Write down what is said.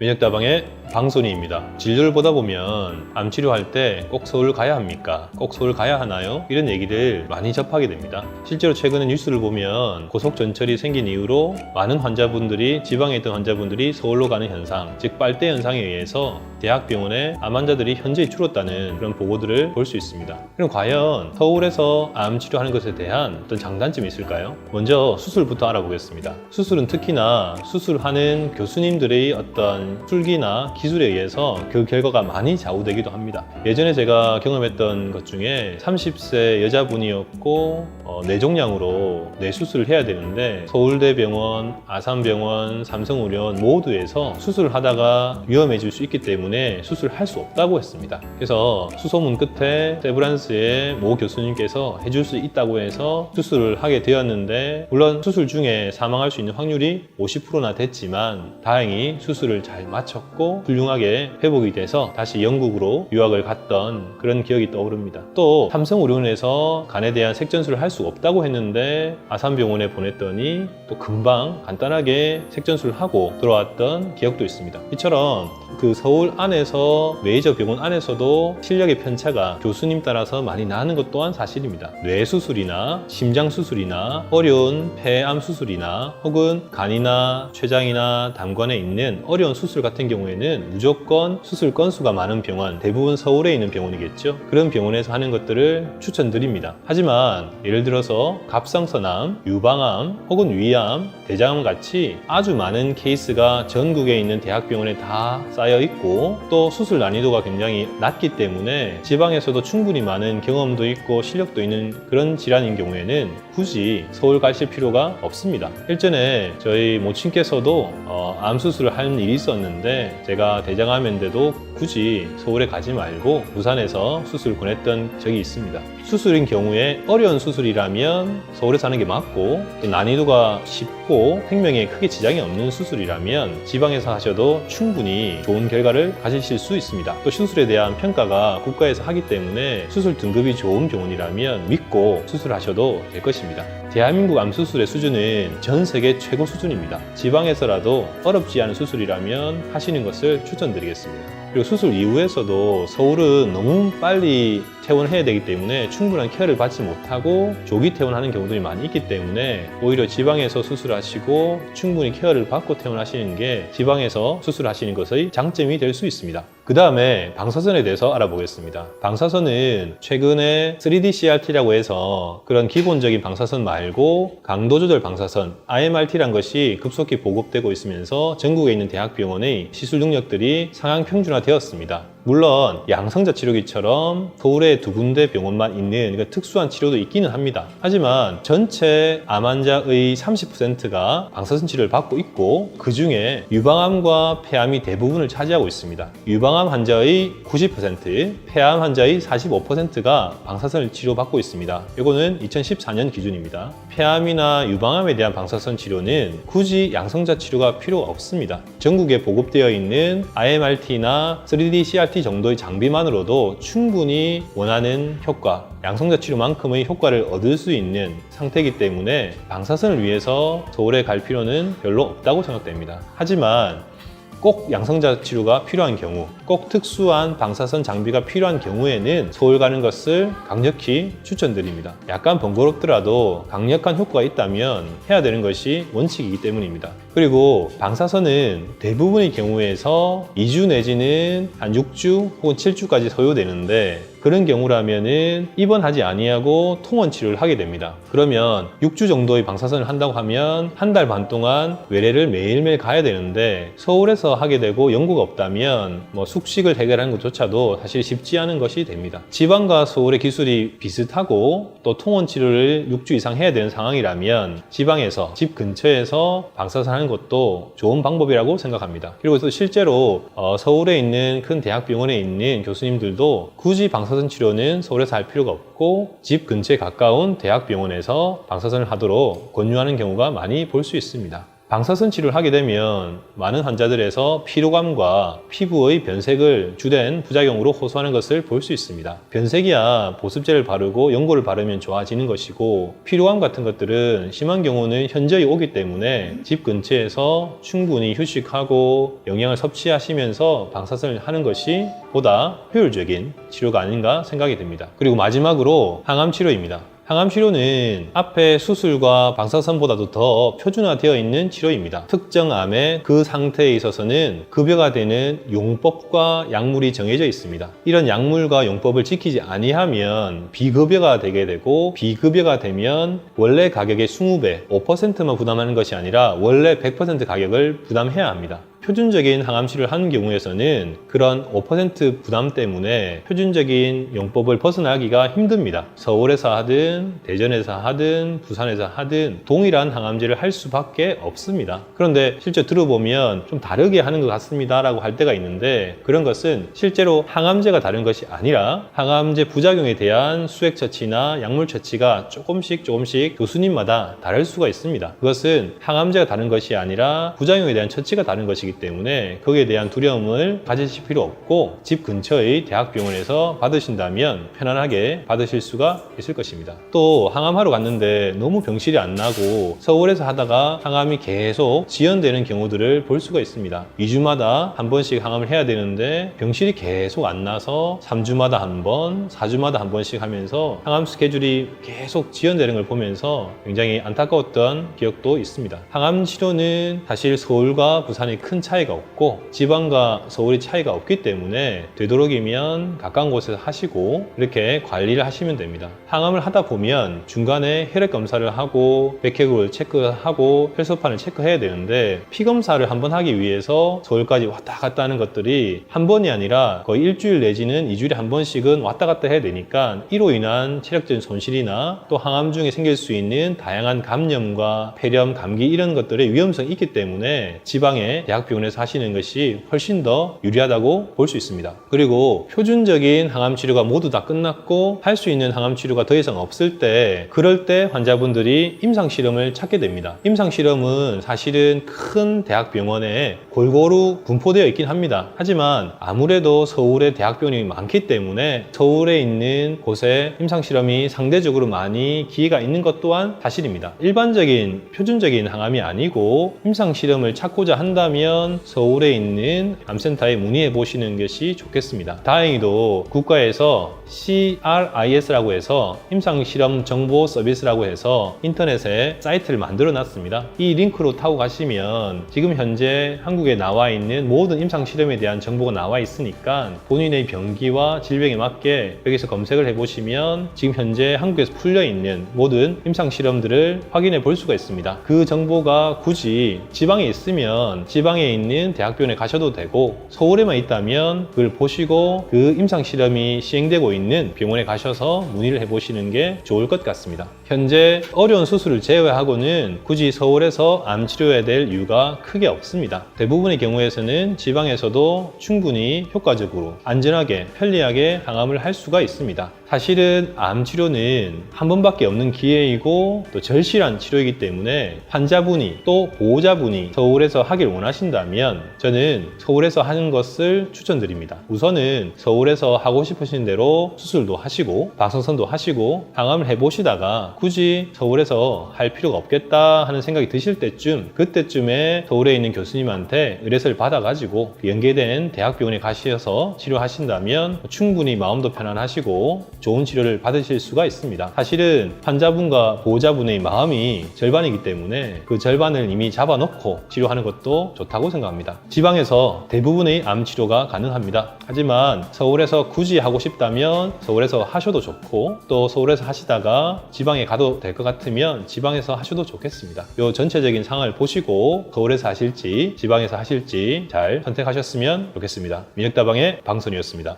면역다방의 방손이입니다. 진료를 보다 보면 암 치료할 때 꼭 서울 가야 합니까? 꼭 서울 가야 하나요? 이런 얘기를 많이 접하게 됩니다. 실제로 최근에 뉴스를 보면 고속전철이 생긴 이후로 많은 환자분들이, 지방에 있던 환자분들이 서울로 가는 현상, 즉 빨대 현상에 의해서 대학병원에 암 환자들이 현저히 줄었다는 그런 보고들을 볼 수 있습니다. 그럼 과연 서울에서 암 치료하는 것에 대한 어떤 장단점이 있을까요? 먼저 수술부터 알아보겠습니다. 수술은 특히나 수술하는 교수님들의 어떤 술기나 기술에 의해서 그 결과가 많이 좌우되기도 합니다. 예전에 제가 경험했던 것 중에 30세 여자분이었고 뇌종양으로 뇌수술을 해야 되는데 서울대병원, 아산병원, 삼성의료원 모두에서 수술을 하다가 위험해질 수 있기 때문에 수술을 할 수 없다고 했습니다. 그래서 수소문 끝에 세브란스의 모 교수님께서 해줄 수 있다고 해서 수술을 하게 되었는데, 물론 수술 중에 사망할 수 있는 확률이 50%나 됐지만 다행히 수술을 잘 마쳤고 훌륭하게 회복이 돼서 다시 영국으로 유학을 갔던 그런 기억이 떠오릅니다. 또 삼성의료원에서 간에 대한 색전술을 할 수 없다고 했는데 아산병원에 보냈더니 또 금방 간단하게 색전술을 하고 돌아왔던 기억도 있습니다. 이처럼 그 서울 안에서 메이저 병원 안에서도 실력의 편차가 교수님 따라서 많이 나는 것 또한 사실입니다. 뇌수술이나 심장수술이나 어려운 폐암 수술이나 혹은 간이나 췌장이나 담관에 있는 어려운 수술 같은 경우에는 무조건 수술 건수가 많은 병원, 대부분 서울에 있는 병원이겠죠. 그런 병원에서 하는 것들을 추천드립니다. 하지만 예를 들어서 갑상선암, 유방암 혹은 위암, 대장암 같이 아주 많은 케이스가 전국에 있는 대학병원에 다 쌓여 있고 또 수술 난이도가 굉장히 낮기 때문에 지방에서도 충분히 많은 경험도 있고 실력도 있는 그런 질환인 경우에는 굳이 서울 가실 필요가 없습니다. 일전에 저희 모친께서도 암 수술을 하는 일이 있었는데 제가 대장암인데도 굳이 서울에 가지 말고 부산에서 수술 보냈던 적이 있습니다. 수술인 경우에 어려운 수술이라면 서울에서 하는 게 맞고, 난이도가 쉽고 생명에 크게 지장이 없는 수술이라면 지방에서 하셔도 충분히 좋은 결과를 가지실 수 있습니다. 또 수술에 대한 평가가 국가에서 하기 때문에 수술 등급이 좋은 병원이라면 믿고 수술하셔도 될 것입니다. 대한민국 암 수술의 수준은 전 세계 최고 수준입니다. 지방에서라도 어렵지 않은 수술이라면 하시는 것을 추천드리겠습니다. 그리고 수술 이후에서도 서울은 너무 빨리 퇴원해야 되기 때문에 충분한 케어를 받지 못하고 조기 퇴원하는 경우들이 많이 있기 때문에 오히려 지방에서 수술하시고 충분히 케어를 받고 퇴원하시는 게 지방에서 수술하시는 것의 장점이 될 수 있습니다. 그 다음에 방사선에 대해서 알아보겠습니다. 방사선은 최근에 3D CRT라고 해서 그런 기본적인 방사선 말고 강도 조절 방사선 IMRT란 것이 급속히 보급되고 있으면서 전국에 있는 대학병원의 시술 능력들이 상향 평준화되었습니다. 물론 양성자 치료기처럼 서울에 2군데 병원만 있는 특수한 치료도 있기는 합니다. 하지만 전체 암 환자의 30%가 방사선 치료를 받고 있고 그 중에 유방암과 폐암이 대부분을 차지하고 있습니다. 유방암 환자의 90%, 폐암 환자의 45%가 방사선을 치료받고 있습니다. 이거는 2014년 기준입니다. 폐암이나 유방암에 대한 방사선 치료는 굳이 양성자 치료가 필요 없습니다. 전국에 보급되어 있는 IMRT나 3D CRT 정도의 장비만으로도 충분히 원하는 효과, 양성자 치료만큼의 효과를 얻을 수 있는 상태이기 때문에 방사선을 위해서 서울에 갈 필요는 별로 없다고 생각됩니다. 하지만 꼭 양성자 치료가 필요한 경우, 꼭 특수한 방사선 장비가 필요한 경우에는 서울 가는 것을 강력히 추천드립니다. 약간 번거롭더라도 강력한 효과가 있다면 해야 되는 것이 원칙이기 때문입니다. 그리고 방사선은 대부분의 경우에서 2주 내지는 한 6주 혹은 7주까지 소요되는데 그런 경우라면은 입원하지 아니하고 통원 치료를 하게 됩니다. 그러면 6주 정도의 방사선을 한다고 하면 한 달 반 동안 외래를 매일매일 가야 되는데 서울에서 하게 되고 연고가 없다면 숙식을 해결하는 것조차도 사실 쉽지 않은 것이 됩니다. 지방과 서울의 기술이 비슷하고 또 통원 치료를 6주 이상 해야 되는 상황이라면 지방에서 집 근처에서 방사선 하는 것도 좋은 방법이라고 생각합니다. 그리고 또 실제로 서울에 있는 큰 대학병원에 있는 교수님들도 굳이 방사선 치료는 서울에서 할 필요가 없고 집 근처에 가까운 대학병원에서 방사선을 하도록 권유하는 경우가 많이 볼 수 있습니다. 방사선 치료를 하게 되면 많은 환자들에서 피로감과 피부의 변색을 주된 부작용으로 호소하는 것을 볼 수 있습니다. 변색이야 보습제를 바르고 연고를 바르면 좋아지는 것이고, 피로감 같은 것들은 심한 경우는 현저히 오기 때문에 집 근처에서 충분히 휴식하고 영양을 섭취하시면서 방사선을 하는 것이 보다 효율적인 치료가 아닌가 생각이 듭니다. 그리고 마지막으로 항암 치료입니다. 항암 치료는 앞에 수술과 방사선보다도 더 표준화되어 있는 치료입니다. 특정 암의 그 상태에 있어서는 급여가 되는 용법과 약물이 정해져 있습니다. 이런 약물과 용법을 지키지 아니하면 비급여가 되게 되고, 비급여가 되면 원래 가격의 20배, 5%만 부담하는 것이 아니라 원래 100% 가격을 부담해야 합니다. 표준적인 항암 치료를 하는 경우에서는 그런 5% 부담 때문에 표준적인 용법을 벗어나기가 힘듭니다. 서울에서 하든 대전에서 하든 부산에서 하든 동일한 항암제를 할 수밖에 없습니다. 그런데 실제 들어보면 좀 다르게 하는 것 같습니다 라고 할 때가 있는데, 그런 것은 실제로 항암제가 다른 것이 아니라 항암제 부작용에 대한 수액 처치나 약물 처치가 조금씩 교수님마다 다를 수가 있습니다. 그것은 항암제가 다른 것이 아니라 부작용에 대한 처치가 다른 것이기 때문에 거기에 대한 두려움을 가지실 필요 없고, 집 근처의 대학병원에서 받으신다면 편안하게 받으실 수가 있을 것입니다. 또 항암하러 갔는데 너무 병실이 안 나고 서울에서 하다가 항암이 계속 지연되는 경우들을 볼 수가 있습니다. 2주마다 한 번씩 항암을 해야 되는데 병실이 계속 안 나서 3주마다 한 번, 4주마다 한 번씩 하면서 항암 스케줄이 계속 지연되는 걸 보면서 굉장히 안타까웠던 기억도 있습니다. 항암 치료는 사실 서울과 부산의 큰 차이가 없고 지방과 서울의 차이가 없기 때문에 되도록이면 가까운 곳에서 하시고 이렇게 관리를 하시면 됩니다. 항암을 하다 보면 중간에 혈액 검사를 하고 백혈구를 체크하고 혈소판을 체크해야 되는데, 피 검사를 한번 하기 위해서 서울까지 왔다 갔다 하는 것들이 한 번이 아니라 거의 일주일 내지는 2주일에 한 번씩은 왔다 갔다 해야 되니까, 이로 인한 체력적인 손실이나 또 항암 중에 생길 수 있는 다양한 감염과 폐렴, 감기 이런 것들의 위험성이 있기 때문에 지방의 대학병원에서 하시는 것이 훨씬 더 유리하다고 볼 수 있습니다. 그리고 표준적인 항암 치료가 모두 다 끝났고 할 수 있는 항암 치료가 더 이상 없을 때, 그럴 때 환자분들이 임상실험을 찾게 됩니다. 임상실험은 사실은 큰 대학병원에 골고루 분포되어 있긴 합니다. 하지만 아무래도 서울에 대학병원이 많기 때문에 서울에 있는 곳에 임상실험이 상대적으로 많이 기회가 있는 것 또한 사실입니다. 일반적인 표준적인 항암이 아니고 임상실험을 찾고자 한다면 서울에 있는 암센터에 문의해 보시는 것이 좋겠습니다. 다행히도 국가에서 CRIS라고 해서 임상실험 정보 서비스라고 해서 인터넷에 사이트를 만들어 놨습니다. 이 링크로 타고 가시면 지금 현재 한국에 나와 있는 모든 임상실험에 대한 정보가 나와 있으니까 본인의 병기와 질병에 맞게 여기서 검색을 해보시면 지금 현재 한국에서 풀려 있는 모든 임상실험들을 확인해 볼 수가 있습니다. 그 정보가 굳이 지방에 있으면 지방에 있는 대학병원에 가셔도 되고, 서울에만 있다면 그걸 보시고 그 임상실험이 시행되고 있는 병원에 가셔서 문의를 해보시는 게 좋을 것 같습니다. 현재 어려운 수술을 제외하고는 굳이 서울에서 암 치료해야 될 이유가 크게 없습니다. 대부분의 경우에서는 지방에서도 충분히 효과적으로 안전하게 편리하게 항암을 할 수가 있습니다. 사실은 암 치료는 한 번밖에 없는 기회이고 또 절실한 치료이기 때문에 환자분이 또 보호자분이 서울에서 하길 원하신다면 저는 서울에서 하는 것을 추천드립니다. 우선은 서울에서 하고 싶으신 대로 수술도 하시고 방사선도 하시고 항암을 해보시다가 굳이 서울에서 할 필요가 없겠다 하는 생각이 드실 때쯤, 그때쯤에 서울에 있는 교수님한테 의뢰서를 받아가지고 연계된 대학병원에 가셔서 치료하신다면 충분히 마음도 편안하시고 좋은 치료를 받으실 수가 있습니다. 사실은 환자분과 보호자분의 마음이 절반이기 때문에 그 절반을 이미 잡아놓고 치료하는 것도 좋다고 생각합니다. 지방에서 대부분의 암 치료가 가능합니다. 하지만 서울에서 굳이 하고 싶다면 서울에서 하셔도 좋고, 또 서울에서 하시다가 지방에 가도 될 것 같으면 지방에서 하셔도 좋겠습니다. 이 전체적인 상황을 보시고 서울에서 하실지 지방에서 하실지 잘 선택하셨으면 좋겠습니다. 민혁다방의 방선이었습니다.